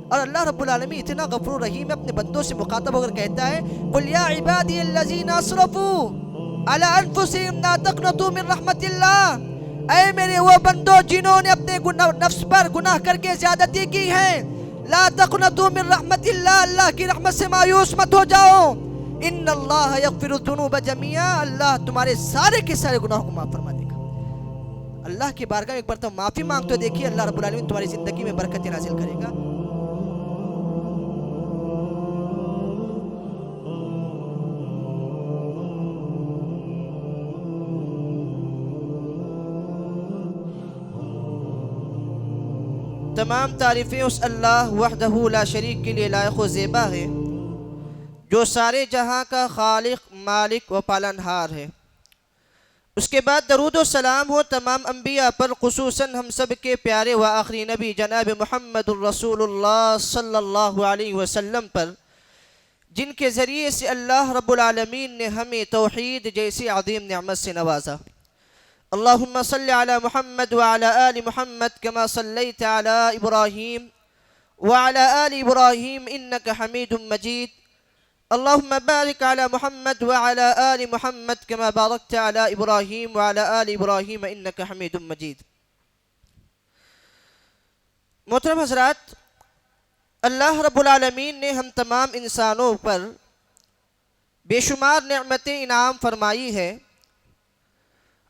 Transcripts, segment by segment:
اور اللہ رب العالمین اتنا غفور رحیم ہے، اپنے بندوں سے مخاطب ہو کر کہتا ہے قُلْ يَا عِبَادِيَ الَّذِينَ أَسْرَفُوا عَلَىٰ أَنفُسِهِمْ لَا تَقْنَطُوا مِن رَحْمَةِ اللَّهِ، اے میرے وہ بندو جنہوں نے اپنے نفس پر گناہ کر کے زیادتی کی ہے، لا تقنطوا من رحمت اللہ، اللہ کی رحمت سے مایوس مت ہو جاؤ، ان اللہ یغفر الذنوب جميعا، اللہ تمہارے سارے کے سارے گناہوں کو معاف فرما دے گا۔ اللہ کی بارگاہ میں ایک بار تو معافی مانگ تو دیکھیے، اللہ رب العالمین تمہاری زندگی میں برکت نازل کرے گا۔ تمام تعریفیں اس اللہ وحدہ لا شریک کے لیے لائق و زیبا ہے، جو سارے جہاں کا خالق، مالک و پالنہار ہے۔ اس کے بعد درود و سلام ہو تمام انبیاء پر، خصوصاً ہم سب کے پیارے و آخری نبی جناب محمد الرسول اللہ صلی اللہ علیہ وسلم پر، جن کے ذریعے سے اللہ رب العالمین نے ہمیں توحید جیسی عظیم نعمت سے نوازا۔ اللہم صلی علی محمد وعلی آل محمد کما صلیت علی ابراہیم وعلی آل ابراہیم انک حمید مجید۔ اللہم بارک علی محمد وعلی آل محمد کما بارکت علی ابراہیم وعلی آل ابراہیم انک حمید مجید۔ محترم حضرات، اللہ رب العالمین نے ہم تمام انسانوں پر بے شمار نعمتیں انعام فرمائی ہے،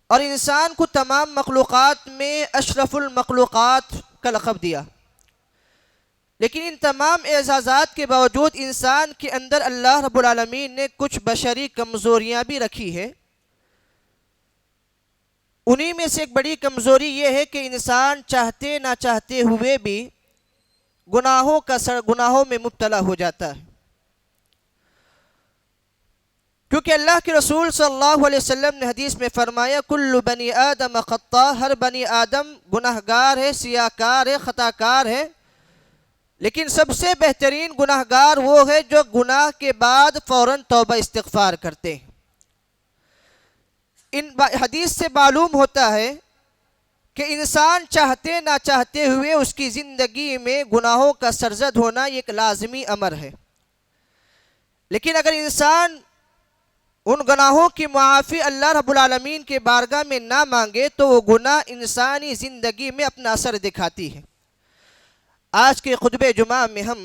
اور انسان کو تمام مخلوقات میں اشرف المخلوقات کا لقب دیا، لیکن ان تمام اعزازات کے باوجود انسان کے اندر اللہ رب العالمین نے کچھ بشری کمزوریاں بھی رکھی ہے۔ انہی میں سے ایک بڑی کمزوری یہ ہے کہ انسان چاہتے نہ چاہتے ہوئے بھی گناہوں میں مبتلا ہو جاتا ہے، کیونکہ اللہ کے رسول صلی اللہ علیہ وسلم نے حدیث میں فرمایا کل بنی آدم خطاء، ہر بنی آدم گناہگار ہے، سیاہکار ہے، خطاکار ہے، لیکن سب سے بہترین گناہگار وہ ہے جو گناہ کے بعد فوراً توبہ استغفار کرتے ہیں۔ ان حدیث سے معلوم ہوتا ہے کہ انسان چاہتے نہ چاہتے ہوئے اس کی زندگی میں گناہوں کا سرزد ہونا یہ ایک لازمی امر ہے، لیکن اگر انسان ان گناہوں کی معافی اللہ رب العالمین کے بارگاہ میں نہ مانگے تو وہ گناہ انسانی زندگی میں اپنا اثر دکھاتی ہے۔ آج کے خطبہ جمعہ میں ہم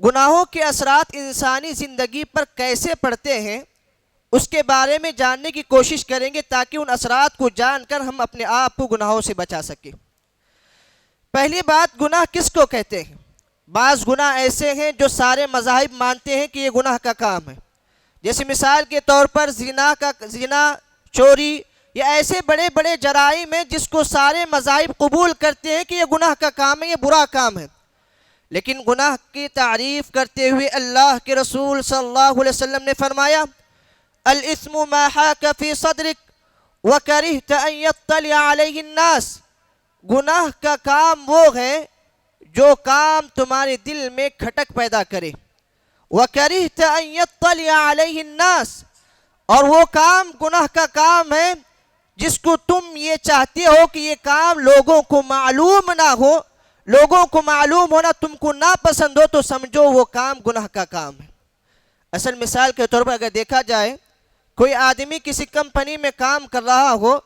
گناہوں کے اثرات انسانی زندگی پر کیسے پڑتے ہیں اس کے بارے میں جاننے کی کوشش کریں گے، تاکہ ان اثرات کو جان کر ہم اپنے آپ کو گناہوں سے بچا سکیں۔ پہلی بات، گناہ کس کو کہتے ہیں؟ بعض گناہ ایسے ہیں جو سارے مذاہب مانتے ہیں کہ یہ گناہ کا کام ہے، جیسے مثال کے طور پر زنا، چوری، یا ایسے بڑے بڑے جرائم ہیں جس کو سارے مذاہب قبول کرتے ہیں کہ یہ گناہ کا کام ہے، یہ برا کام ہے، لیکن گناہ کی تعریف کرتے ہوئے اللہ کے رسول صلی اللہ علیہ وسلم نے فرمایا الاسم ما حاک فی صدرک وکرہت ان یطلع علیہ الناس، گناہ کا کام وہ ہے جو کام تمہارے دل میں کھٹک پیدا کرے، وَكَرِهْتَ أَن يَطَّلِعَ عَلَيْهِ النَّاسِ، اور وہ کام گناہ کا کام ہے جس کو تم یہ چاہتے ہو کہ یہ کام لوگوں کو معلوم نہ ہو، لوگوں کو معلوم ہونا تم کو ناپسند ہو، تو سمجھو وہ کام گناہ کا کام ہے۔ اصل مثال کے طور پر اگر دیکھا جائے، کوئی آدمی کسی کمپنی میں کام کر رہا ہو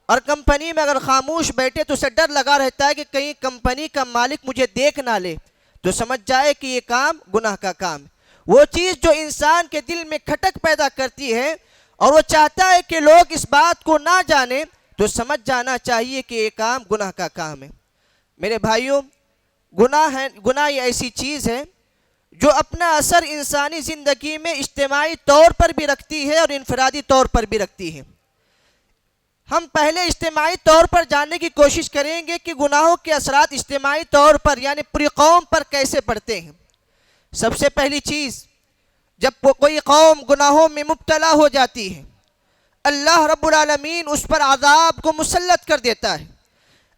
اور کمپنی میں اگر خاموش بیٹھے تو اسے ڈر لگا رہتا ہے کہ کہیں کمپنی کا مالک مجھے دیکھ نہ لے، تو سمجھ جائے کہ یہ کام گناہ کا کام ہے۔ وہ چیز جو انسان کے دل میں کھٹک پیدا کرتی ہے اور وہ چاہتا ہے کہ لوگ اس بات کو نہ جانیں، تو سمجھ جانا چاہیے کہ یہ کام گناہ کا کام ہے۔ میرے بھائیوں، گناہ یہ ایسی چیز ہے جو اپنا اثر انسانی زندگی میں اجتماعی طور پر بھی رکھتی ہے اور انفرادی طور پر بھی رکھتی ہے۔ ہم پہلے اجتماعی طور پر جاننے کی کوشش کریں گے کہ گناہوں کے اثرات اجتماعی طور پر یعنی پوری قوم پر کیسے پڑتے ہیں۔ سب سے پہلی چیز، جب کوئی قوم گناہوں میں مبتلا ہو جاتی ہے، اللہ رب العالمین اس پر عذاب کو مسلط کر دیتا ہے۔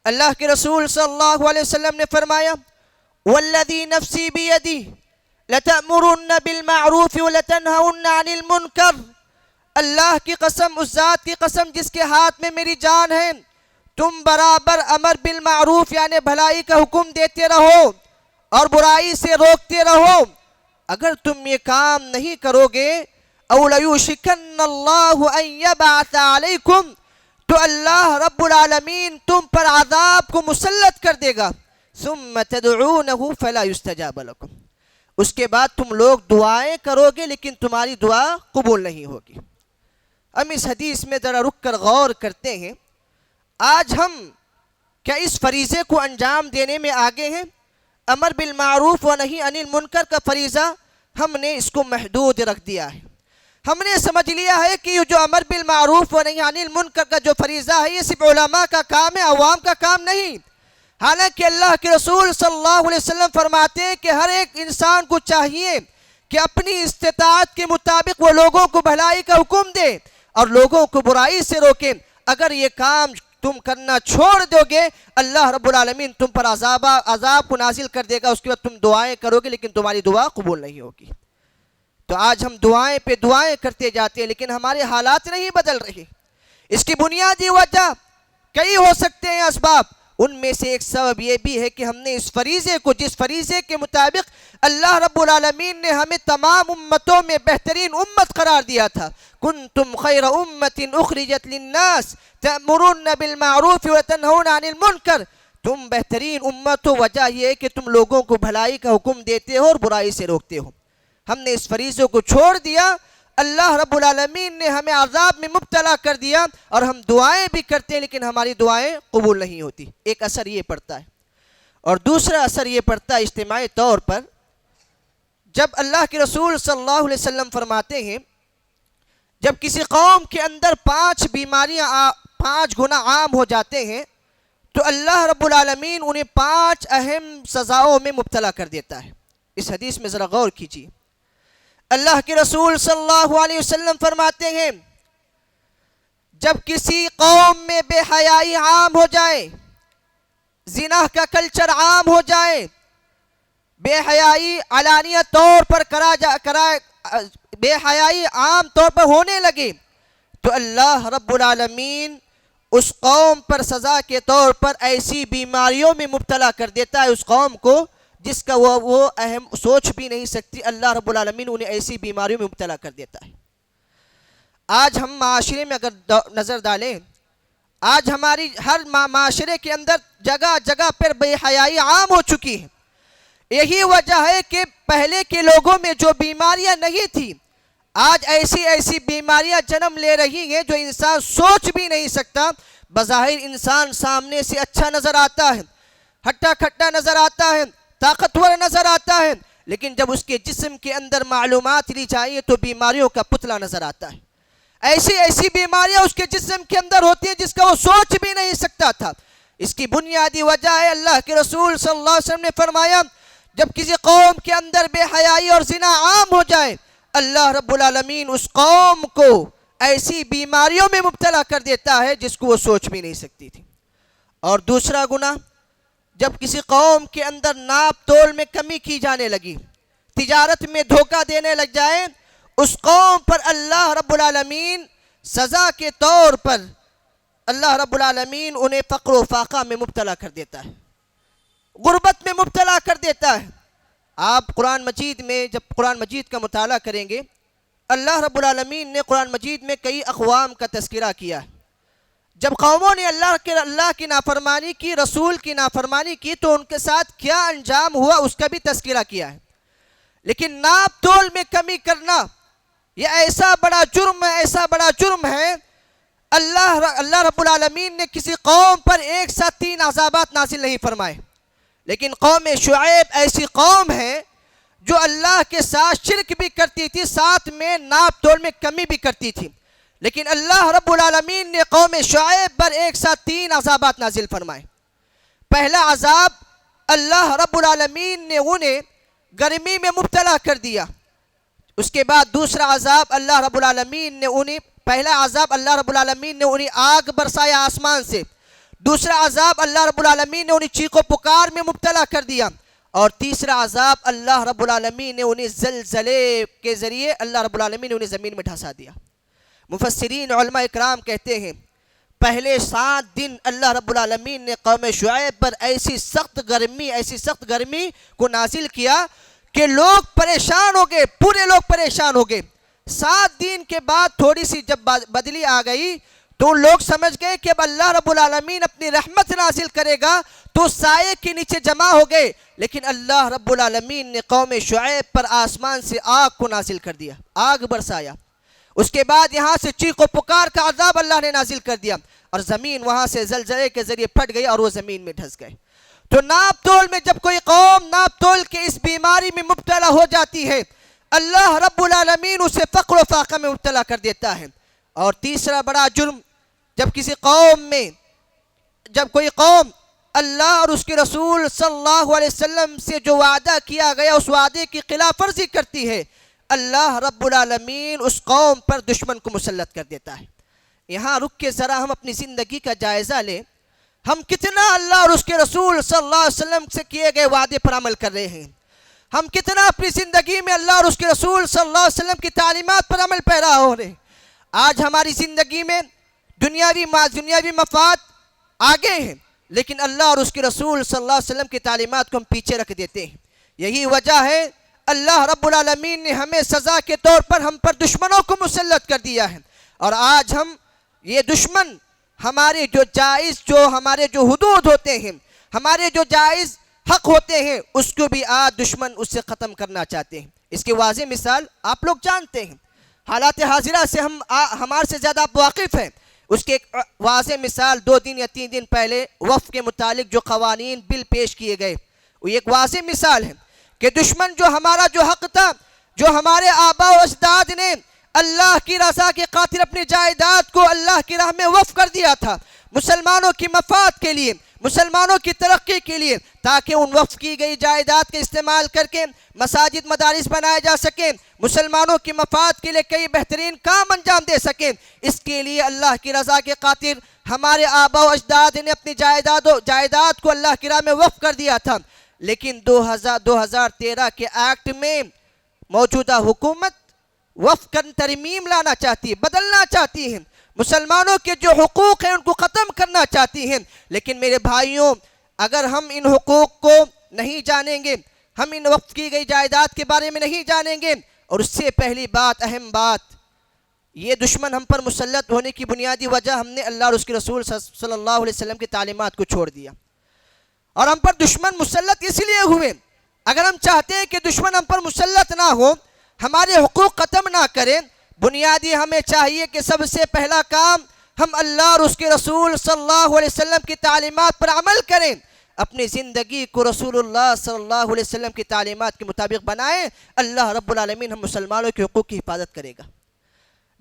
اللہ کے رسول صلی اللہ علیہ وسلم نے فرمایا والذی نفسی بیدی لتأمرن بالمعروف ولتنہون عن المنکر، اللہ کی قسم، اس ذات کی قسم جس کے ہاتھ میں میری جان ہے، تم برابر امر بالمعروف یعنی بھلائی کا حکم دیتے رہو اور برائی سے روکتے رہو. اگر تم یہ کام نہیں کرو گے او لیوشکن اللہ ان یبعث علیکم، تو اللہ رب العالمین تم پر عذاب کو مسلط کر دے گا. ثم تدعونہ فلا یستجاب لکم، اس کے بعد تم لوگ دعائیں کرو گے لیکن تمہاری دعا قبول نہیں ہوگی. ہم اس حدیث میں ذرا رک کر غور کرتے ہیں. آج ہم کیا اس فریضے کو انجام دینے میں آگے ہیں؟ امر بالمعروف و نہی عن المنکر کا فریضہ ہم نے اس کو محدود رکھ دیا ہے. ہم نے سمجھ لیا ہے کہ یہ جو امر بالمعروف و نہی عن المنکر کا جو فریضہ ہے یہ صرف علماء کا کام ہے، عوام کا کام نہیں. حالانکہ اللہ کے رسول صلی اللہ علیہ وسلم فرماتے ہیں کہ ہر ایک انسان کو چاہیے کہ اپنی استطاعت کے مطابق وہ لوگوں کو بھلائی کا حکم دے اور لوگوں کو برائی سے روکے. اگر یہ کام تم کرنا چھوڑ دو گے اللہ رب العالمین تم پر عذاب کو نازل کر دے گا. اس کے بعد تم دعائیں کرو گے لیکن تمہاری دعا قبول نہیں ہوگی. تو آج ہم دعائیں پہ دعائیں کرتے جاتے ہیں لیکن ہمارے حالات نہیں بدل رہے. اس کی بنیادی وجہ کئی ہو سکتے ہیں اسباب. ان میں سے ایک سبب یہ بھی ہے کہ ہم نے اس فریضے کو، جس فریضے کے مطابق اللہ رب العالمین نے ہمیں تمام امتوں میں بہترین امت قرار دیا تھا، کنتم خیر امت اخرجت للناس تأمرون بالمعروف وتنہون عن المنکر، تم بہترین امت ہو. وجہ یہ ہے کہ تم لوگوں کو بھلائی کا حکم دیتے ہو اور برائی سے روکتے ہو. ہم نے اس فریضے کو چھوڑ دیا، اللہ رب العالمین نے ہمیں عذاب میں مبتلا کر دیا اور ہم دعائیں بھی کرتے ہیں لیکن ہماری دعائیں قبول نہیں ہوتی. ایک اثر یہ پڑتا ہے. اور دوسرا اثر یہ پڑتا ہے اجتماعی طور پر، جب اللہ کے رسول صلی اللہ علیہ وسلم فرماتے ہیں جب کسی قوم کے اندر 5 بیماریاں 5 گنا عام ہو جاتے ہیں تو اللہ رب العالمین انہیں 5 اہم سزاؤں میں مبتلا کر دیتا ہے. اس حدیث میں ذرا غور کیجیے. اللہ کے رسول صلی اللہ علیہ وسلم فرماتے ہیں جب کسی قوم میں بے حیائی عام ہو جائے، زنا کا کلچر عام ہو جائے، بے حیائی علانیہ طور پر بے حیائی عام طور پر ہونے لگے تو اللہ رب العالمین اس قوم پر سزا کے طور پر ایسی بیماریوں میں مبتلا کر دیتا ہے اس قوم کو جس کا وہ اہم سوچ بھی نہیں سکتی. اللہ رب العالمین انہیں ایسی بیماریوں میں مبتلا کر دیتا ہے. آج ہم معاشرے میں اگر نظر ڈالیں، آج ہماری ہر معاشرے کے اندر جگہ جگہ پر بے حیائی عام ہو چکی ہے. یہی وجہ ہے کہ پہلے کے لوگوں میں جو بیماریاں نہیں تھیں آج ایسی بیماریاں جنم لے رہی ہیں جو انسان سوچ بھی نہیں سکتا. بظاہر انسان سامنے سے اچھا نظر آتا ہے، ہٹا کھٹا نظر آتا ہے، طاقتور نظر آتا ہے، لیکن جب اس کے جسم کے اندر معلومات لی جائیں تو بیماریوں کا پتلا نظر آتا ہے. ایسی بیماریاں اس کے جسم کے اندر ہوتی ہیں جس کا وہ سوچ بھی نہیں سکتا تھا. اس کی بنیادی وجہ ہے اللہ کے رسول صلی اللہ علیہ وسلم نے فرمایا جب کسی قوم کے اندر بے حیائی اور زنا عام ہو جائے اللہ رب العالمین اس قوم کو ایسی بیماریوں میں مبتلا کر دیتا ہے جس کو وہ سوچ بھی نہیں سکتی تھی. اور دوسرا گناہ، جب کسی قوم کے اندر ناپ تول میں کمی کی جانے لگی، تجارت میں دھوکہ دینے لگ جائے، اس قوم پر اللہ رب العالمین سزا کے طور پر اللہ رب العالمین انہیں فقر و فاقہ میں مبتلا کر دیتا ہے، غربت میں مبتلا کر دیتا ہے. آپ قرآن مجید میں جب قرآن مجید کا مطالعہ کریں گے اللہ رب العالمین نے قرآن مجید میں کئی اقوام کا تذکرہ کیا ہے. جب قوموں نے اللہ کی نافرمانی کی، رسول کی نافرمانی کی تو ان کے ساتھ کیا انجام ہوا اس کا بھی تذکرہ کیا ہے. لیکن ناپ تول میں کمی کرنا یہ ایسا بڑا جرم ہے. اللہ رب العالمین نے کسی قوم پر ایک ساتھ 3 عذابات نازل نہیں فرمائے، لیکن قوم شعیب ایسی قوم ہے جو اللہ کے ساتھ شرک بھی کرتی تھی، ساتھ میں ناپ تول میں کمی بھی کرتی تھی، لیکن اللہ رب العالمین نے قوم شعیب پر ایک ساتھ 3 عذابات نازل فرمائے. پہلا عذاب اللہ رب العالمین نے انہیں گرمی میں مبتلا کر دیا. اس کے بعد دوسرا عذاب اللہ رب العالمین نے انہیں آگ برسایا آسمان سے. دوسرا عذاب اللہ رب العالمین نے انہیں چیخ و پکار میں مبتلا کر دیا. اور تیسرا عذاب اللہ رب العالمین نے انہیں زلزلے کے ذریعے اللہ رب العالمین نے انہیں زمین میں دھسا دیا. مفسرین علماء اکرام کہتے ہیں پہلے 7 دن اللہ رب العالمین نے قوم شعیب پر ایسی سخت گرمی کو نازل کیا کہ لوگ پریشان ہو گئے، پورے لوگ پریشان ہو گئے۔ 7 دن کے بعد تھوڑی سی جب بدلی آ گئی تو لوگ سمجھ گئے کہ اب اللہ رب العالمین اپنی رحمت نازل کرے گا، تو سائے کے نیچے جمع ہو گئے۔ لیکن اللہ رب العالمین نے قوم شعیب پر آسمان سے آگ کو نازل کر دیا، آگ برسایا۔ اس کے بعد یہاں سے چیخ و پکار کا عذاب اللہ نے نازل کر دیا، اور زمین وہاں سے زلزلے کے ذریعے پھٹ گئی اور وہ زمین میں دھس گئے۔ تو ناپ تول میں جب کوئی قوم ناپ تول کے اس بیماری میں مبتلا ہو جاتی ہے، اللہ رب العالمین اسے فقر و فاقہ میں مبتلا کر دیتا ہے۔ اور تیسرا بڑا جرم، جب کوئی قوم اللہ اور اس کے رسول صلی اللہ علیہ وسلم سے جو وعدہ کیا گیا اس وعدے کی خلاف ورزی کرتی ہے، اللہ رب العالمین اس قوم پر دشمن کو مسلط کر دیتا ہے۔ یہاں رک کے ذرا ہم اپنی زندگی کا جائزہ لیں، ہم کتنا اللہ اور اس کے رسول صلی اللہ علیہ وسلم سے کیے گئے وعدے پر عمل کر رہے ہیں؟ ہم کتنا اپنی زندگی میں اللہ اور اس کے رسول صلی اللہ علیہ وسلم کی تعلیمات پر عمل پیرا ہو رہے ہیں؟ آج ہماری زندگی میں دنیاوی مفاد آگے ہیں، لیکن اللہ اور اس کے رسول صلی اللہ علیہ وسلم کی تعلیمات کو ہم پیچھے رکھ دیتے ہیں۔ یہی وجہ ہے اللہ رب العالمین نے ہمیں سزا کے طور پر ہم پر دشمنوں کو مسلط کر دیا ہے، اور آج ہم یہ دشمن ہمارے جو حدود ہوتے ہیں، ہمارے جو جائز حق ہوتے ہیں، اس کو بھی آج دشمن اس سے ختم کرنا چاہتے ہیں۔ اس کی واضح مثال آپ لوگ جانتے ہیں، حالات حاضرہ سے ہمارے سے زیادہ آپ واقف ہیں۔ اس کے ایک واضح مثال 2 دن یا 3 دن پہلے وقف کے متعلق جو قوانین بل پیش کیے گئے، وہ ایک واضح مثال ہے کہ دشمن جو حق تھا، جو ہمارے آباء و اجداد نے اللہ کی رضا کے خاطر اپنی جائیداد کو اللہ کی راہ میں وقف کر دیا تھا، مسلمانوں کی مفاد کے لیے، مسلمانوں کی ترقی کے لیے، تاکہ ان وقف کی گئی جائیداد کے استعمال کر کے مساجد مدارس بنائے جا سکیں، مسلمانوں کی مفاد کے لیے کئی بہترین کام انجام دے سکیں۔ اس کے لیے اللہ کی رضا کے خاطر ہمارے آباء و اجداد نے اپنی جائیداد کو اللہ کی راہ میں وقف کر دیا تھا۔ لیکن 2013 کے ایکٹ میں موجودہ حکومت وقف کا ترمیم لانا چاہتی ہے، بدلنا چاہتی ہے، مسلمانوں کے جو حقوق ہیں ان کو ختم کرنا چاہتی ہیں۔ لیکن میرے بھائیوں، اگر ہم ان حقوق کو نہیں جانیں گے، ہم ان وقف کی گئی جائیداد کے بارے میں نہیں جانیں گے، اور اس سے پہلی بات، اہم بات، یہ دشمن ہم پر مسلط ہونے کی بنیادی وجہ ہم نے اللہ اور اس کے رسول صلی اللہ علیہ وسلم کی تعلیمات کو چھوڑ دیا، اور ہم پر دشمن مسلط اس لیے ہوئے۔ اگر ہم چاہتے ہیں کہ دشمن ہم پر مسلط نہ ہو، ہمارے حقوق ختم نہ کریں، بنیادی ہمیں چاہیے کہ سب سے پہلا کام ہم اللہ اور اس کے رسول صلی اللہ علیہ وسلم کی تعلیمات پر عمل کریں، اپنی زندگی کو رسول اللہ صلی اللہ علیہ وسلم کی تعلیمات کے مطابق بنائیں۔ اللہ رب العالمین ہم مسلمانوں کے حقوق کی حفاظت کرے گا۔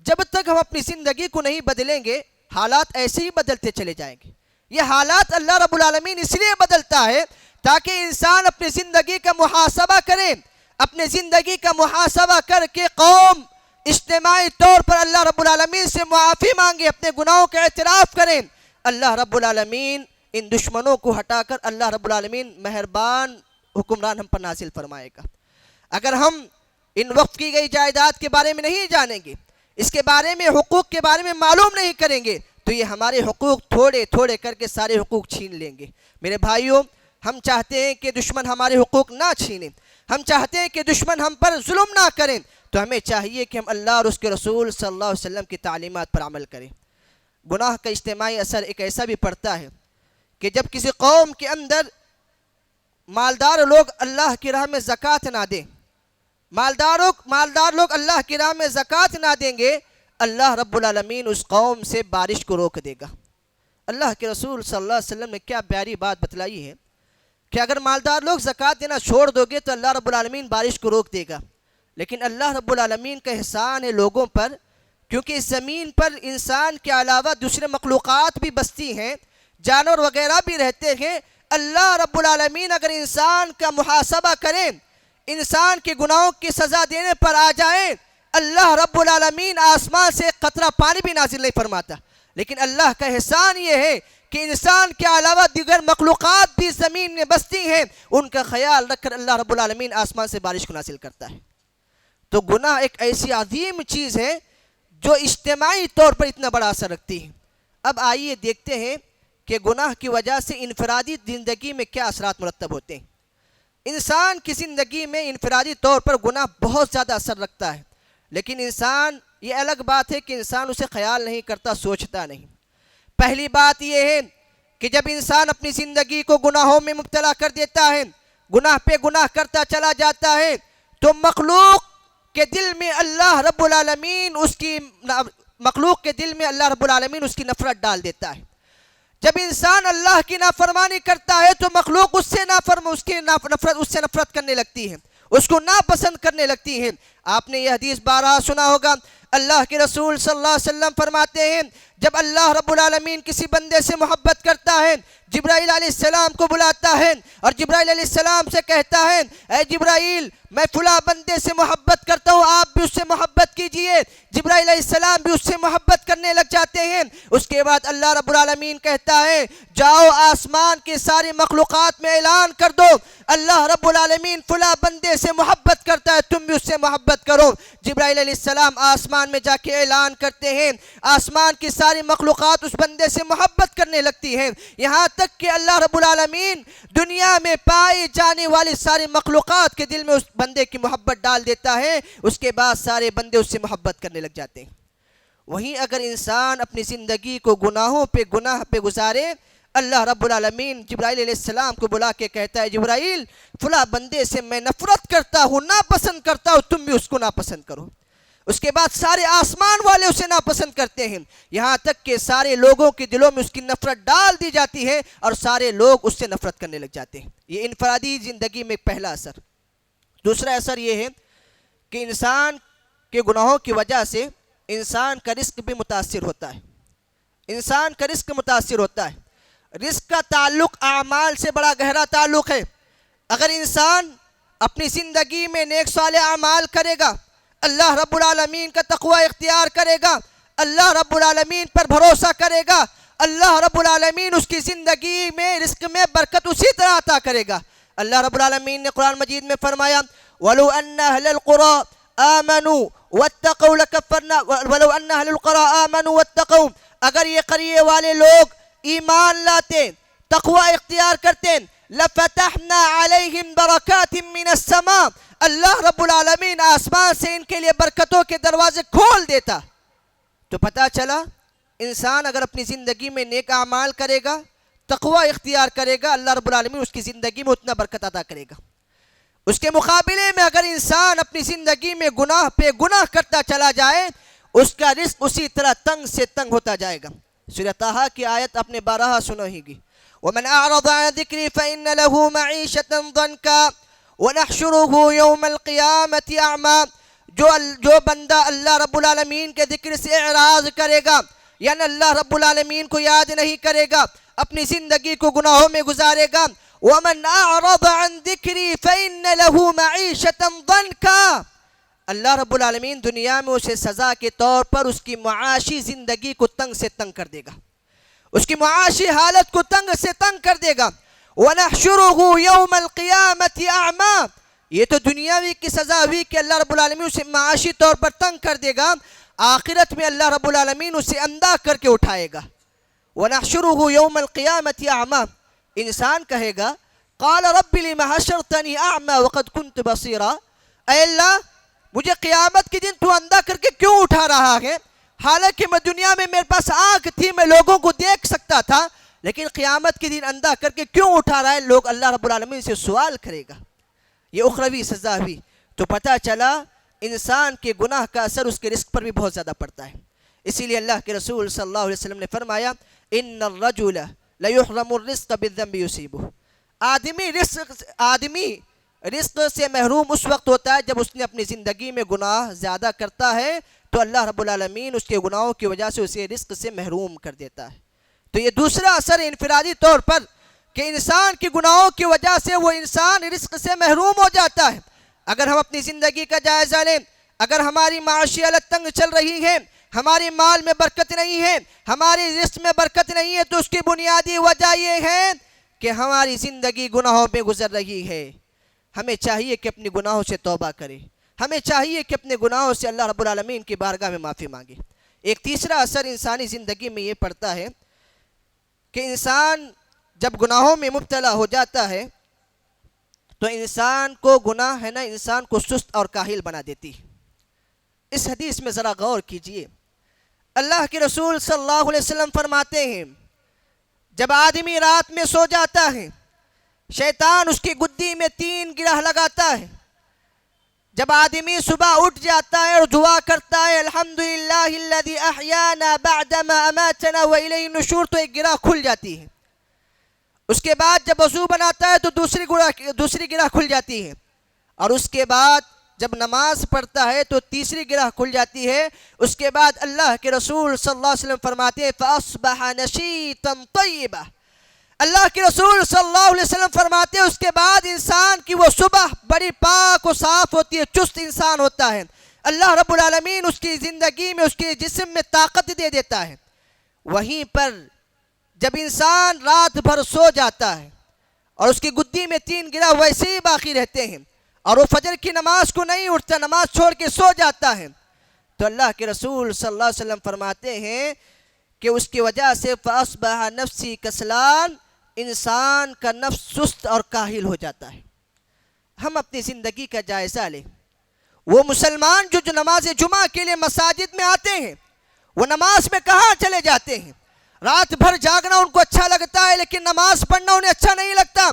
جب تک ہم اپنی زندگی کو نہیں بدلیں گے، حالات ایسے ہی بدلتے چلے جائیں گے۔ یہ حالات اللہ رب العالمین اس لیے بدلتا ہے تاکہ انسان اپنی زندگی کا محاسبہ کرے، اپنی زندگی کا محاسبہ کر کے قوم اجتماعی طور پر اللہ رب العالمین سے معافی مانگے، اپنے گناہوں کا اعتراف کریں۔ اللہ رب العالمین ان دشمنوں کو ہٹا کر اللہ رب العالمین مہربان حکمران ہم پر نازل فرمائے گا۔ اگر ہم ان وقف کی گئی جائیداد کے بارے میں نہیں جانیں گے، اس کے بارے میں، حقوق کے بارے میں معلوم نہیں کریں گے، تو یہ ہمارے حقوق تھوڑے تھوڑے کر کے سارے حقوق چھین لیں گے۔ میرے بھائیوں، ہم چاہتے ہیں کہ دشمن ہمارے حقوق نہ چھینیں، ہم چاہتے ہیں کہ دشمن ہم پر ظلم نہ کریں، تو ہمیں چاہیے کہ ہم اللہ اور اس کے رسول صلی اللہ علیہ وسلم کی تعلیمات پر عمل کریں۔ گناہ کا اجتماعی اثر ایک ایسا بھی پڑتا ہے کہ جب کسی قوم کے اندر مالدار لوگ اللہ کی راہ میں زکوٰۃ نہ دیں، مالدار لوگ اللہ کی راہ میں زکوٰۃ نہ دیں گے، اللہ رب العالمین اس قوم سے بارش کو روک دے گا۔ اللہ کے رسول صلی اللہ علیہ وسلم نے کیا پیاری بات بتلائی ہے کہ اگر مالدار لوگ زکوٰۃ دینا چھوڑ دو گے تو اللہ رب العالمین بارش کو روک دے گا۔ لیکن اللہ رب العالمین کا احسان ہے لوگوں پر، کیونکہ اس زمین پر انسان کے علاوہ دوسرے مخلوقات بھی بستی ہیں، جانور وغیرہ بھی رہتے ہیں۔ اللہ رب العالمین اگر انسان کا محاسبہ کریں، انسان کے گناہوں کی سزا دینے پر آ جائیں، اللہ رب العالمین آسمان سے قطرہ پانی بھی نازل نہیں فرماتا۔ لیکن اللہ کا احسان یہ ہے کہ انسان کے علاوہ دیگر مخلوقات بھی زمین میں بستی ہیں، ان کا خیال رکھ کر اللہ رب العالمین آسمان سے بارش کو نازل کرتا ہے۔ تو گناہ ایک ایسی عظیم چیز ہے جو اجتماعی طور پر اتنا بڑا اثر رکھتی ہے۔ اب آئیے دیکھتے ہیں کہ گناہ کی وجہ سے انفرادی زندگی میں کیا اثرات مرتب ہوتے ہیں۔ انسان کی زندگی میں انفرادی طور پر گناہ بہت زیادہ اثر رکھتا ہے، لیکن انسان، یہ الگ بات ہے کہ انسان اسے خیال نہیں کرتا، سوچتا نہیں۔ پہلی بات یہ ہے کہ جب انسان اپنی زندگی کو گناہوں میں مبتلا کر دیتا ہے، گناہ پہ گناہ کرتا چلا جاتا ہے، تو مخلوق کے دل میں اللہ رب العالمین اس کی نفرت ڈال دیتا ہے۔ جب انسان اللہ کی نافرمانی کرتا ہے تو مخلوق اس سے نفرت کرنے لگتی ہے، اس کو ناپسند کرنے لگتی ہے۔ آپ نے یہ حدیث بارہا سنا ہوگا، اللہ کے رسول صلی اللہ علیہ وسلم فرماتے ہیں جب اللہ رب العالمین کسی بندے سے محبت کرتا ہے، جبرائیل علیہ السلام کو بلاتا ہے اور جبرائیل علیہ السلام سے کہتا ہے اے جبرائیل میں فلاں بندے سے محبت کرتا ہوں، آپ بھی اس سے محبت کیجئے۔ جبرائیل علیہ السلام بھی اس سے محبت کرنے لگ جاتے ہیں۔ اس کے بعد اللہ رب العالمین کہتا ہے جاؤ آسمان کی ساری مخلوقات میں اعلان کر دو اللہ رب العالمین فلاں بندے سے محبت کرتا ہے، تم بھی اس سے محبت کرو۔ جبرائیل علیہ السلام آسمان میں جا کے اعلان کرتے ہیں، آسمان کی ساری مخلوقات اس بندے سے محبت کرنے لگتی ہیں، یہاں تک کہ اللہ رب العالمین دنیا میں پائی جانے والی ساری مخلوقات کے دل میں اس بندے کی محبت ڈال دیتا ہے۔ اس کے بعد سارے بندے اس سے محبت کرنے لگ جاتے ہیں۔ وہیں اگر انسان اپنی زندگی کو گناہوں پہ گناہ پہ گزارے، اللہ رب العالمین جبرائیل علیہ السلام کو بلا کے کہتا ہے جبرائیل فلاں بندے سے میں نفرت کرتا ہوں، ناپسند کرتا ہوں، تم بھی اس کو ناپسند کرو۔ اس کے بعد سارے آسمان والے اسے ناپسند کرتے ہیں، یہاں تک کہ سارے لوگوں کے دلوں میں اس کی نفرت ڈال دی جاتی ہے اور سارے لوگ اس سے نفرت کرنے لگ جاتے ہیں۔ یہ انفرادی زندگی میں پہلا اثر۔ دوسرا اثر یہ ہے کہ انسان کے گناہوں کی وجہ سے انسان کا رزق بھی متاثر ہوتا ہے۔ انسان کا رزق متاثر ہوتا ہے۔ رزق کا تعلق اعمال سے بڑا گہرا تعلق ہے۔ اگر انسان اپنی زندگی میں نیک صالح اعمال کرے گا، اللہ رب العالمین کا تقوی اختیار کرے گا، اللہ رب العالمین پر بھروسہ کرے گا، اللہ رب العالمین اس کی زندگی میں رزق میں برکت اسی طرح عطا کرے گا۔ اللہ رب العالمین نے قرآن مجید میں فرمایا وَلَوْ أَنَّ أَهْلَ الْقُرَىٰ آمَنُوا وَاتَّقَوْا لَكَفَّرْنَا وَلَوْ أَنَّ أَهْلَ الْقُرَىٰ آمَنُوا وَاتَّقَوْا، اگر یہ قریے والے لوگ ایمان لاتے، تقوی اختیار کرتے، لَفَتَحْنَا عَلَيْهِمْ بَرَكَاتٍ مِّنَ السَّمَاءِ، اللہ رب العالمین آسمان سے ان کے لیے برکتوں کے دروازے کھول دیتا۔ تو پتہ چلا انسان اگر اپنی زندگی میں نیک اعمال کرے گا، تقوی اختیار کرے گا، اللہ رب العالمین اس کی زندگی میں اتنا برکت عطا کرے گا۔ اس کے مقابلے میں اگر انسان اپنی زندگی میں گناہ پہ گناہ کرتا چلا جائے، اس کا رزق اسی طرح تنگ سے تنگ ہوتا جائے گا۔ سورہ طٰہٰ کی آیت آپ نے بارہا سنی ہوگی، وَمَنْ أَعْرَضَ عَنْ ذِكْرِي فَإِنَّ لَهُ مَعِيشَةً ضَنْكًا وَنَحْشُرُهُ يَوْمَ الْقِيَامَةِ أَعْمَىٰ، جو بندہ اللہ رب العالمین کے ذکر سے اعراض کرے گا، یعنی اللہ رب العالمین کو یاد نہیں کرے گا، اپنی زندگی کو گناہوں میں گزارے گا، وَمَنْ أَعْرَضَ عَنْ ذِكْرِي فَإِنَّ لَهُ مَعِيشَةً ضَنْكًا، اللہ رب العالمین دنیا میں اسے سزا کے طور پر اس کی معاشی زندگی کو تنگ سے تنگ کر دے گا، اس کی معاشی حالت کو تنگ سے تنگ کر دے گا۔ وَنَحْشُرُهُ يَوْمَ الْقِيَامَةِ أَعْمَىٰ، یہ تو دنیاوی کی سزا ہوئی کہ اللہ رب العالمین اسے معاشی طور پر تنگ کر دے گا، آخرت میں اللہ رب العالمین اسے اندھا کر کے اٹھائے گا۔ وَنَحْشُرُهُ يَوْمَ الْقِيَامَةِ أَعْمَىٰ، انسان کہے گا قَالَ رَبِّ لِمَ حَشَرْتَنِي أَعْمَىٰ وَقَدْ كُنْتُ بَصِيرًا، اے اللہ مجھے قیامت کے دن تو اندھا کر کے کیوں اٹھا رہا ہے؟ حالانکہ میں دنیا میں میرے پاس آنکھ تھی، میں لوگوں کو دیکھ سکتا تھا، لیکن قیامت کے دن اندھا کر کے کیوں اٹھا رہا ہے؟ لوگ اللہ رب العالمین سے سوال کرے گا۔ یہ اخروی سزا ہوئی۔ تو پتہ چلا انسان کے گناہ کا اثر اس کے رزق پر بھی بہت زیادہ پڑتا ہے۔ اسی لیے اللہ کے رسول صلی اللہ علیہ وسلم نے فرمایا ان الرجل لیحرم الرزق بالذنب یصیبہ، آدمی رزق سے محروم اس وقت ہوتا ہے جب اس نے اپنی زندگی میں گناہ زیادہ کرتا ہے، تو اللہ رب العالمین اس کے گناہوں کی وجہ سے اسے رزق سے محروم کر دیتا ہے۔ تو یہ دوسرا اثر انفرادی طور پر کہ انسان کی گناہوں کی وجہ سے وہ انسان رزق سے محروم ہو جاتا ہے۔ اگر ہم اپنی زندگی کا جائزہ لیں، اگر ہماری معاشی حالت تنگ چل رہی ہے، ہماری مال میں برکت نہیں ہے، ہماری رزق میں برکت نہیں ہے، تو اس کی بنیادی وجہ یہ ہے کہ ہماری زندگی گناہوں پہ گزر رہی ہے۔ ہمیں چاہیے کہ اپنے گناہوں سے توبہ کریں، ہمیں چاہیے کہ اپنے گناہوں سے اللہ رب العالمین کی بارگاہ میں معافی مانگیں۔ ایک تیسرا اثر انسانی زندگی میں یہ پڑتا ہے کہ انسان جب گناہوں میں مبتلا ہو جاتا ہے تو انسان کو گناہ ہے نا انسان کو سست اور کاہل بنا دیتی ہے۔ اس حدیث میں ذرا غور کیجئے، اللہ کے رسول صلی اللہ علیہ وسلم فرماتے ہیں جب آدمی رات میں سو جاتا ہے شیطان اس کی گدی میں 3 گرہ لگاتا ہے۔ جب آدمی صبح اٹھ جاتا ہے اور دعا کرتا ہے الحمدللہ الذی احیانا بعدما اماتنا والیہ النشور، تو ایک گرہ کھل جاتی ہے۔ اس کے بعد جب وضو بناتا ہے تو دوسری گرہ کھل جاتی ہے، اور اس کے بعد جب نماز پڑھتا ہے تو تیسری گرہ کھل جاتی ہے۔ اس کے بعد اللہ کے رسول صلی اللہ علیہ وسلم فرماتے ہیں فَأَصْبَحَ نَشِيطًا طَيِّبًا، اللہ کے رسول صلی اللہ علیہ وسلم فرماتے ہیں اس کے بعد انسان کی وہ صبح بڑی پاک و صاف ہوتی ہے، چست انسان ہوتا ہے، اللہ رب العالمین اس کی زندگی میں اس کے جسم میں طاقت دے دیتا ہے۔ وہیں پر جب انسان رات بھر سو جاتا ہے اور اس کی گدی میں 3 گرہ ویسے ہی باقی رہتے ہیں اور وہ فجر کی نماز کو نہیں اٹھتا، نماز چھوڑ کے سو جاتا ہے، تو اللہ کے رسول صلی اللہ علیہ وسلم فرماتے ہیں کہ اس کی وجہ سے فَأَصْبَحَ نَفْسِي کسلان، انسان کا نفس سست اور کاہل ہو جاتا ہے۔ ہم اپنی زندگی کا جائزہ لیں، وہ مسلمان جو نماز جمعہ کے لیے مساجد میں آتے ہیں وہ نماز میں کہاں چلے جاتے ہیں؟ رات بھر جاگنا ان کو اچھا لگتا ہے لیکن نماز پڑھنا انہیں اچھا نہیں لگتا۔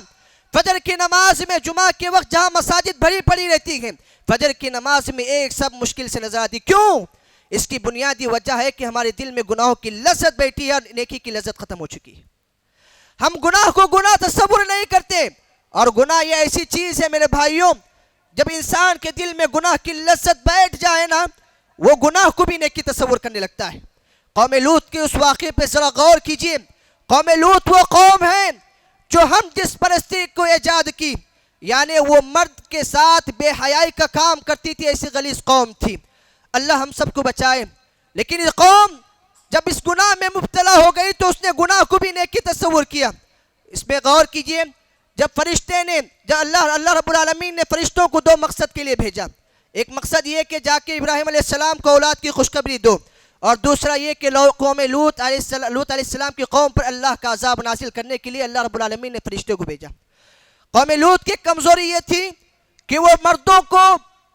فجر کی نماز میں جمعہ کے وقت جہاں مساجد بھری پڑی رہتی ہیں، فجر کی نماز میں ایک سب مشکل سے نظر آتی، کیوں؟ اس کی بنیادی وجہ ہے کہ ہمارے دل میں گناہوں کی لذت بیٹھی ہے اور نیکی کی لذت ختم ہو چکی ہے۔ ہم گناہ کو گناہ تصور نہیں کرتے، اور گناہ یہ ایسی چیز ہے میرے بھائیوں، جب انسان کے دل میں گناہ کی لذت بیٹھ جائے نا، وہ گناہ کو بھی نیکی تصور کرنے لگتا ہے۔ قوم لوط کے اس واقعے پہ ذرا غور کیجئے۔ قوم لوط وہ قوم ہے جو ہم جس پرستی کو ایجاد کی، یعنی وہ مرد کے ساتھ بے حیائی کا کام کرتی تھی، ایسی غلیظ قوم تھی۔ اللہ ہم سب کو بچائے، لیکن یہ قوم جب اس گناہ میں مبتلا ہو گئی تو اس نے گناہ کو بھی نیکی تصور کیا۔ اس میں غور کیجئے، جب فرشتے نے اللہ رب العالمین نے فرشتوں کو 2 مقصد کے لیے بھیجا۔ ایک مقصد یہ کہ جا کے ابراہیم علیہ السلام کو اولاد کی خوشخبری دو، اور دوسرا یہ کہ قوم لوط علیہ السلام کی قوم پر اللہ کا عذاب نازل کرنے کے لیے اللہ رب العالمین نے فرشتے کو بھیجا۔ قوم لوط کی کمزوری یہ تھی کہ وہ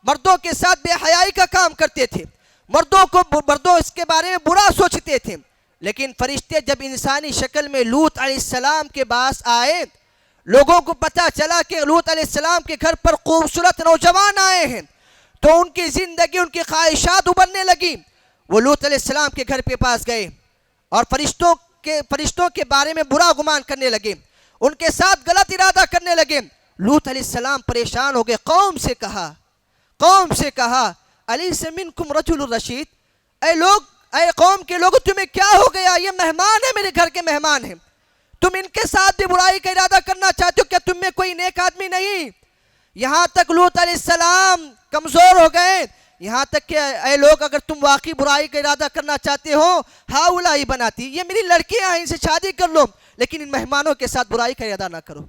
مردوں کے ساتھ بے حیائی کا کام کرتے تھے، مردوں اس کے بارے میں برا سوچتے تھے، لیکن فرشتے جب انسانی شکل میں لوط علیہ السلام کے پاس آئے، لوگوں کو پتہ چلا کہ لوط علیہ السلام کے گھر پر خوبصورت نوجوان آئے ہیں، تو ان کی زندگی، ان کی خواہشات ابھرنے لگی۔ وہ لوط علیہ السلام کے گھر پہ پاس گئے اور فرشتوں کے بارے میں برا گمان کرنے لگے، ان کے ساتھ غلط ارادہ کرنے لگے۔ لوط علیہ السلام پریشان ہو گئے، قوم سے کہا الیس منکم رجل رشید، اے قوم کے لوگ تمہیں کیا ہو گیا؟ یہ مہمان ہے، میرے گھر کے مہمان ہیں، تم ان کے ساتھ بھی برائی کا ارادہ کرنا چاہتے ہو؟ کیا تم میں کوئی نیک آدمی نہیں؟ یہاں تک لوط علیہ السلام کمزور ہو گئے، یہاں تک کہ اے لوگ اگر تم واقعی برائی کا ارادہ کرنا چاہتے ہو، ہاؤلائی بناتی، یہ میری لڑکیاں ہیں، ان سے شادی کر لو، لیکن ان مہمانوں کے ساتھ برائی کا ارادہ نہ کرو،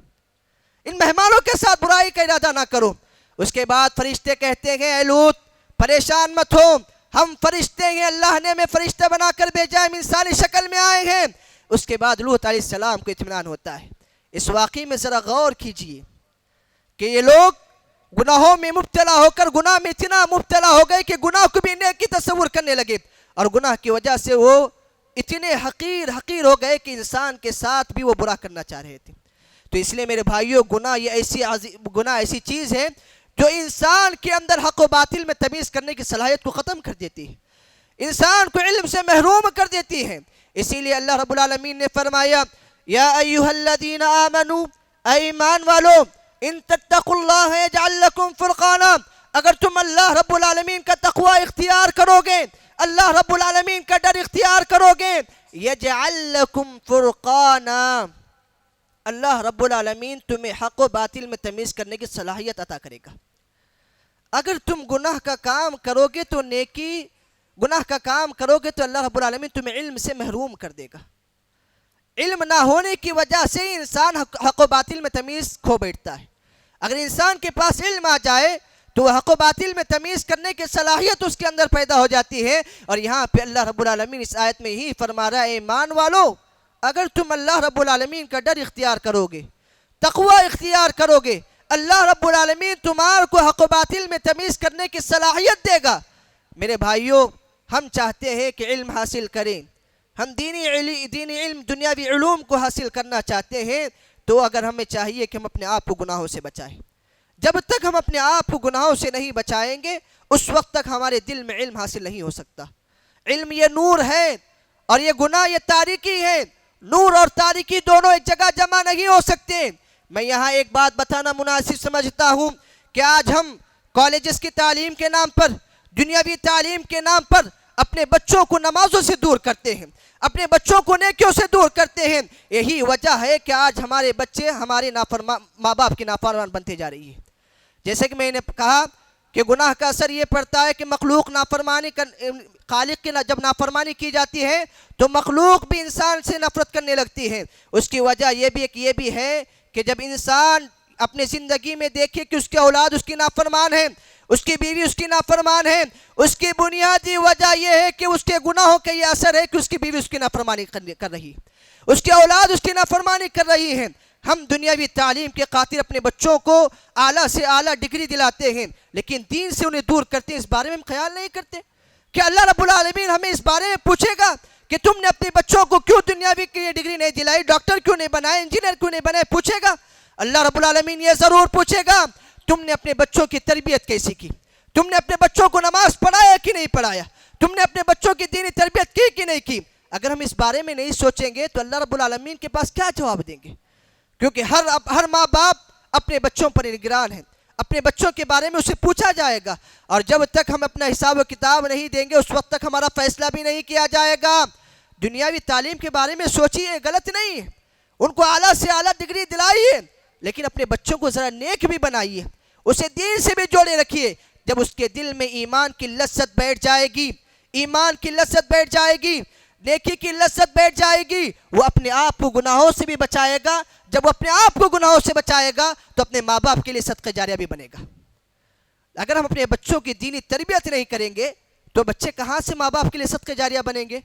ان مہمانوں کے ساتھ برائی کا ارادہ نہ کرو۔ اس کے بعد فرشتے کہتے ہیں اے لوط پریشان مت ہو، ہم فرشتے ہیں، اللہ نے ہمیں فرشتہ بنا کر بھیجا، ہم انسانی شکل میں آئے ہیں۔ اس کے بعد لوط علیہ السلام کو اطمینان ہوتا ہے۔ اس واقعے میں ذرا غور کیجئے کہ یہ لوگ گناہوں میں مبتلا ہو کر گناہ میں اتنا مبتلا ہو گئے کہ گناہ کو بھی نیکی تصور کرنے لگے، اور گناہ کی وجہ سے وہ اتنے حقیر ہو گئے کہ انسان کے ساتھ بھی وہ برا کرنا چاہ رہے تھے۔ تو اس لیے میرے بھائیوں، گناہ ایسی چیز ہے جو انسان کے اندر حق و باطل میں تمیز کرنے کی صلاحیت کو ختم کر دیتی ہے، انسان کو علم سے محروم کر دیتی ہے۔ اسی لیے اللہ رب العالمین نے فرمایا یا ایھا الذین آمنوا، اے ایمان والو، ان تتقوا اللہ یجعل لکم فرقانا، اگر تم اللہ رب العالمین کا تقوی اختیار کرو گے، اللہ رب العالمین کا ڈر اختیار کرو گے، یجعل لکم فرقانا، اللہ رب العالمین تمہیں حق و باطل میں تمیز کرنے کی صلاحیت عطا کرے گا۔ اگر تم گناہ کا کام کرو گے تو گناہ کا کام کرو گے تو اللہ رب العالمین تمہیں علم سے محروم کر دے گا۔ علم نہ ہونے کی وجہ سے انسان حق و باطل میں تمیز کھو بیٹھتا ہے۔ اگر انسان کے پاس علم آ جائے تو وہ حق و باطل میں تمیز کرنے کی صلاحیت اس کے اندر پیدا ہو جاتی ہے۔ اور یہاں پہ اللہ رب العالمین اس آیت میں یہی فرما رہا ہے، ایمان والو اگر تم اللہ رب العالمین کا ڈر اختیار کرو گے، تقوی اختیار کرو گے، اللہ رب العالمین تمہارے کو حق و باطل میں تمیز کرنے کی صلاحیت دے گا۔ میرے بھائیوں، ہم چاہتے ہیں کہ علم حاصل کریں، ہم دینی علم دنیاوی علوم کو حاصل کرنا چاہتے ہیں، تو اگر ہمیں چاہیے کہ ہم اپنے آپ کو گناہوں سے بچائیں۔ جب تک ہم اپنے آپ کو گناہوں سے نہیں بچائیں گے، اس وقت تک ہمارے دل میں علم حاصل نہیں ہو سکتا۔ علم یہ نور ہے اور یہ گناہ یہ تاریکی ہے۔ نور اور تاریکی دونوں ایک جگہ جمع نہیں ہو سکتے۔ میں یہاں ایک بات بتانا مناسب سمجھتا ہوں کہ آج ہم کالجز کی تعلیم کے نام پر، دنیاوی تعلیم کے نام پر اپنے بچوں کو نمازوں سے دور کرتے ہیں، اپنے بچوں کو نیکیوں سے دور کرتے ہیں۔ یہی وجہ ہے کہ آج ہمارے بچے ہمارے ماں باپ کی نافرمان بنتے جا رہی ہیں۔ جیسے کہ میں نے کہا کہ گناہ کا اثر یہ پڑتا ہے کہ مخلوق خالق کی جب نافرمانی کی جاتی ہے تو مخلوق بھی انسان سے نفرت کرنے لگتی ہے۔ اس کی وجہ یہ بھی ہے کہ جب انسان اپنے زندگی میں دیکھے کہ اس کے اولاد اس کی نافرمان ہے، اس کی بیوی اس کی نافرمان ہے، اس کی بنیادی وجہ یہ ہے کہ اس کے گناہوں کا یہ اثر ہے کہ اس کی بیوی اس کی نافرمانی کر رہی ہے، اس کی اولاد اس کی نافرمانی کر رہی ہے۔ ہم دنیاوی تعلیم کے خاطر اپنے بچوں کو اعلیٰ سے اعلیٰ ڈگری دلاتے ہیں، لیکن دین سے انہیں دور کرتے ہیں۔ اس بارے میں ہم خیال نہیں کرتے کہ اللہ رب العالمین ہمیں اس بارے میں پوچھے گا کہ تم نے اپنے بچوں کو کیوں دنیاوی کی یہ ڈگری نہیں دلائی، ڈاکٹر کیوں نہیں بنائے، انجینئر کیوں نہیں بنائے؟ پوچھے گا اللہ رب العالمین، یہ ضرور پوچھے گا تم نے اپنے بچوں کی تربیت کیسی کی، تم نے اپنے بچوں کو نماز پڑھایا کہ نہیں پڑھایا، تم نے اپنے بچوں کی دینی تربیت کی کہ نہیں کی۔ اگر ہم اس بارے میں نہیں سوچیں گے تو اللہ رب العالمین کے پاس کیا جواب دیں گے؟ کیونکہ ہر ماں باپ اپنے بچوں پر نگران ہے، اپنے بچوں کے بارے میں اسے پوچھا جائے گا، اور جب تک ہم اپنا حساب و کتاب نہیں دیں گے اس وقت تک ہمارا فیصلہ بھی نہیں کیا جائے گا۔ دنیاوی تعلیم کے بارے میں سوچیے، غلط نہیں ہے، ان کو اعلیٰ سے اعلیٰ ڈگری دلائیے، لیکن اپنے بچوں کو ذرا نیک بھی بنائیے، اسے دین سے بھی جوڑے رکھیے۔ جب اس کے دل میں ایمان کی لذت بیٹھ جائے گی، ایمان کی لذت بیٹھ جائے گی، نیکی کی لذت بیٹھ جائے گی، وہ اپنے آپ کو گناہوں سے بھی بچائے گا۔ جب وہ اپنے آپ کو گناہوں سے بچائے گا تو اپنے ماں باپ کے لیے صدقہ جاریہ بھی بنے گا۔ اگر ہم اپنے بچوں کی دینی تربیت نہیں کریں گے تو بچے کہاں سے ماں باپ کے لیے صدقہ جاریہ بنیں گے؟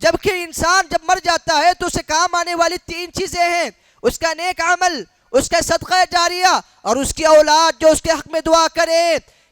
جبکہ انسان جب مر جاتا ہے تو اسے کام آنے والی 3 چیزیں ہیں، اس کا نیک عمل، اس کا صدقہ جاریہ اور اس کی اولاد جو اس کے حق میں دعا کرے۔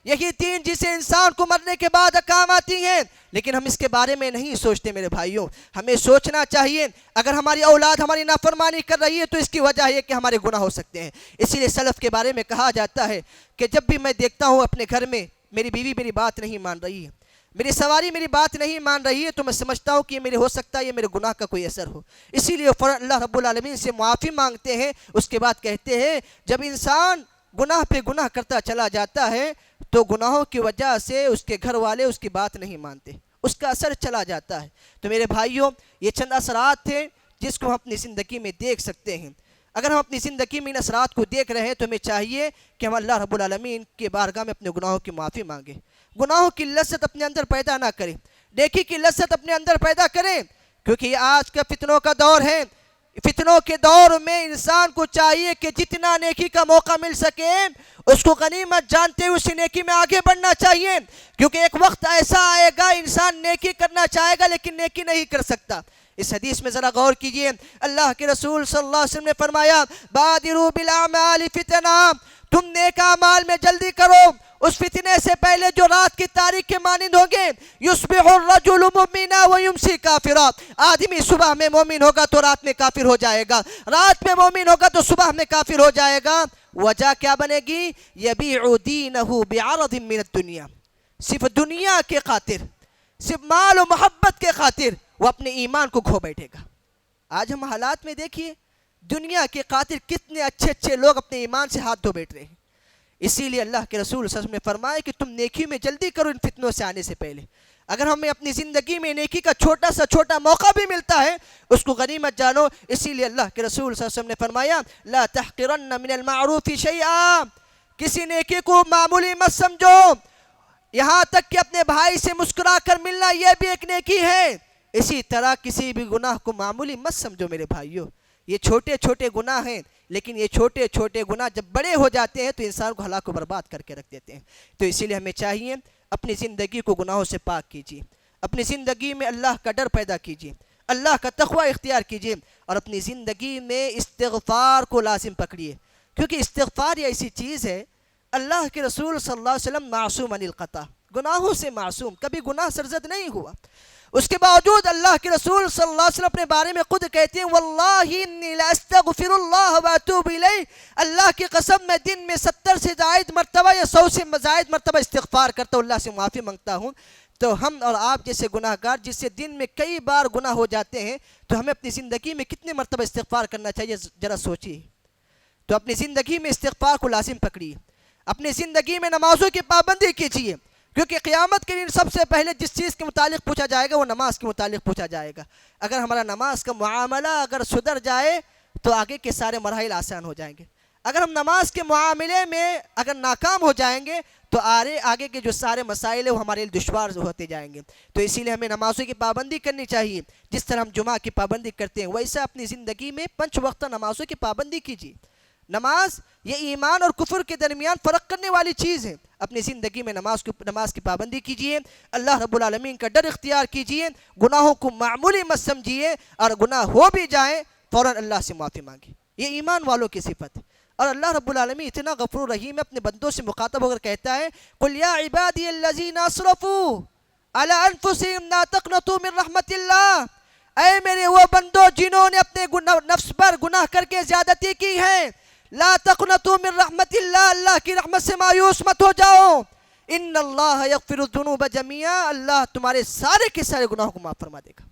یہی 3 چیزیں انسان کو مرنے کے بعد کام آتی ہیں، لیکن ہم اس کے بارے میں نہیں سوچتے۔ میرے بھائیوں، ہمیں سوچنا چاہیے، اگر ہماری اولاد ہماری نافرمانی کر رہی ہے تو اس کی وجہ ہے کہ ہمارے گناہ ہو سکتے ہیں۔ اسی لیے سلف کے بارے میں کہا جاتا ہے کہ جب بھی میں دیکھتا ہوں اپنے گھر میں میری بیوی میری بات نہیں مان رہی ہے، میری سواری میری بات نہیں مان رہی ہے، تو میں سمجھتا ہوں کہ یہ میرے ہو سکتا ہے یہ میرے گناہ کا کوئی اثر ہو۔ اسی لیے اللہ رب العالمین سے معافی مانگتے ہیں۔ اس کے بعد کہتے ہیں جب انسان گناہ پہ گناہ کرتا چلا جاتا ہے تو گناہوں کی وجہ سے اس کے گھر والے اس کی بات نہیں مانتے، اس کا اثر چلا جاتا ہے۔ تو میرے بھائیوں، یہ چند اثرات تھے جس کو ہم اپنی زندگی میں دیکھ سکتے ہیں۔ اگر ہم اپنی زندگی میں ان اثرات کو دیکھ رہے ہیں تو ہمیں چاہیے کہ ہم اللہ رب العالمین کے بارگاہ میں اپنے گناہوں کی معافی مانگیں، گناہوں کی لذت اپنے اندر پیدا نہ کریں، نیکی کی لذت اپنے اندر پیدا کریں، کیونکہ یہ آج کا فتنوں کا دور ہے۔ فتنوں کے دور میں انسان کو چاہیے کہ جتنا نیکی کا موقع مل سکے اس کو غنیمت جانتے ہوئے اسی نیکی میں آگے بڑھنا چاہیے، کیونکہ ایک وقت ایسا آئے گا انسان نیکی کرنا چاہے گا لیکن نیکی نہیں کر سکتا۔ اس حدیث میں ذرا غور کیجئے، اللہ کے رسول صلی اللہ علیہ وسلم نے فرمایا بادروا بالاعمال فتنہ، تم نیک اعمال میں جلدی کرو اس فتنے سے پہلے جو رات کی تاریک کے مانند ہوں گے۔ یصبح الرجل مؤمنا ویمسی کافرا، آدمی صبح میں مومن ہوگا تو رات میں کافر ہو جائے گا، رات میں مومن ہوگا تو صبح میں کافر ہو جائے گا۔ وجہ کیا بنے گی؟ یبیع دینہ بعرض من الدنیا، صرف دنیا کے خاطر، صرف مال و محبت کے خاطر وہ اپنے ایمان کو کھو بیٹھے گا۔ آج ہم حالات میں دیکھیے دنیا کے خاطر کتنے اچھے اچھے لوگ اپنے ایمان سے ہاتھ دھو بیٹھ رہے ہیں۔ اسی لیے اللہ کے رسول صلی اللہ علیہ وسلم نے فرمایا کہ تم نیکی میں جلدی کرو ان فتنوں سے آنے سے پہلے۔ اگر ہمیں اپنی زندگی میں نیکی کا چھوٹا سا چھوٹا موقع بھی ملتا ہے اس کو غنیمت جانو۔ اسی لیے اللہ کے رسول صلی اللہ علیہ وسلم نے فرمایا لا تحقرن من المعروف شیئا، کسی نیکی کو معمولی مت سمجھو، یہاں تک کہ اپنے بھائی سے مسکرا کر ملنا یہ بھی ایک نیکی ہے۔ اسی طرح کسی بھی گناہ کو معمولی مت سمجھو میرے بھائیوں، یہ چھوٹے چھوٹے گناہ ہیں، لیکن یہ چھوٹے چھوٹے گناہ جب بڑے ہو جاتے ہیں تو انسان کو ہلاک و برباد کر کے رکھ دیتے ہیں۔ تو اسی لیے ہمیں چاہیے اپنی زندگی کو گناہوں سے پاک کیجیے، اپنی زندگی میں اللہ کا ڈر پیدا کیجیے، اللہ کا تقوی اختیار کیجیے، اور اپنی زندگی میں استغفار کو لازم پکڑیے، کیونکہ استغفار یہ ایسی چیز ہے، اللہ کے رسول صلی اللہ علیہ وسلم معصوم عن الخطا، گناہوں سے معصوم، کبھی گناہ سرزد نہیں ہوا، اس کے باوجود اللہ کے رسول صلی اللہ علیہ وسلم اپنے بارے میں خود کہتے ہیں واللہ انی لاستغفر اللہ واتوب الیہ، اللہ کی قسم میں دن میں 70 سے زائد مرتبہ یا 100 سے زائد مرتبہ استغفار کرتا ہوں، اللہ سے معافی مانگتا ہوں۔ تو ہم اور آپ جیسے گناہ گار جس سے دن میں کئی بار گناہ ہو جاتے ہیں، تو ہمیں اپنی زندگی میں کتنے مرتبہ استغفار کرنا چاہیے ذرا سوچیے۔ تو اپنی زندگی میں استغفار کو لازم پکڑیے، اپنی زندگی میں نمازوں کی پابندی کیجیے، کیونکہ قیامت کے دن سب سے پہلے جس چیز کے متعلق پوچھا جائے گا وہ نماز کے متعلق پوچھا جائے گا۔ اگر ہمارا نماز کا معاملہ اگر سدھر جائے تو آگے کے سارے مراحل آسان ہو جائیں گے، اگر ہم نماز کے معاملے میں اگر ناکام ہو جائیں گے تو آگے کے جو سارے مسائل ہیں وہ ہمارے لیے دشوار ہوتے جائیں گے۔ تو اسی لیے ہمیں نمازوں کی پابندی کرنی چاہیے، جس طرح ہم جمعہ کی پابندی کرتے ہیں ویسا اپنی زندگی میں 5 وقتہ نمازوں کی پابندی کیجیے۔ نماز یہ ایمان اور کفر کے درمیان فرق کرنے والی چیز ہے، اپنی زندگی میں نماز کی پابندی کیجیے، اللہ رب العالمین کا ڈر اختیار کیجیے، گناہوں کو معمولی مت سمجھیے، اور گناہ ہو بھی جائیں فوراً اللہ سے معافی مانگیں، یہ ایمان والوں کی صفت ہے۔ اور اللہ رب العالمین اتنا غفور رحیم ہے، اپنے بندوں سے مخاطب ہو کر کہتا ہے قُلْ يَا عِبَادِيَ الَّذِينَ أَسْرَفُوا عَلَىٰ أَنفُسِهِمْ لَا تَقْنَطُوا مِن رَحْمَتِ اللَّهِ، اے میرے وہ بندو جنہوں نے اپنے نفس پر گناہ کر کے زیادتی کی ہے، لا تقنطوا من رحمت اللہ کی رحمت سے مایوس مت ہو جاؤ، ان اللہ یغفر الذنوب جميعا، اللہ تمہارے سارے کے سارے گناہوں کو معاف فرما دے گا۔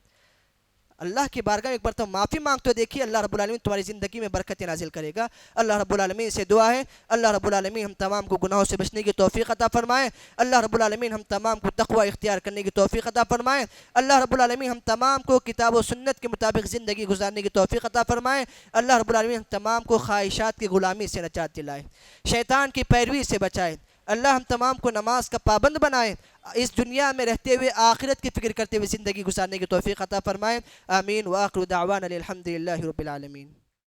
اللہ کی بارگاہ میں ایک مرتبہ معافی مانگ تو دیکھیے، اللہ رب العالمین تمہاری زندگی میں برکت نازل کرے گا۔ اللہ رب العالمین سے دعا ہے اللہ رب العالمین ہم تمام کو گناہوں سے بچنے کی توفیق عطا فرمائے، اللہ رب العالمین ہم تمام کو تقوی اختیار کرنے کی توفیق عطا فرمائے، اللہ رب العالمین ہم تمام کو کتاب و سنت کے مطابق زندگی گزارنے کی توفیق عطا فرمائے، اللہ رب العالمین ہم تمام کو خواہشات کی غلامی سے نجات دلائے، شیطان کی پیروی سے بچائے، اللہ ہم تمام کو نماز کا پابند بنائے، اس دنیا میں رہتے ہوئے آخرت کی فکر کرتے ہوئے زندگی گزارنے کی توفیق عطا فرمائے، آمین۔ وآخر دعوانا الحمد للہ رب العالمین۔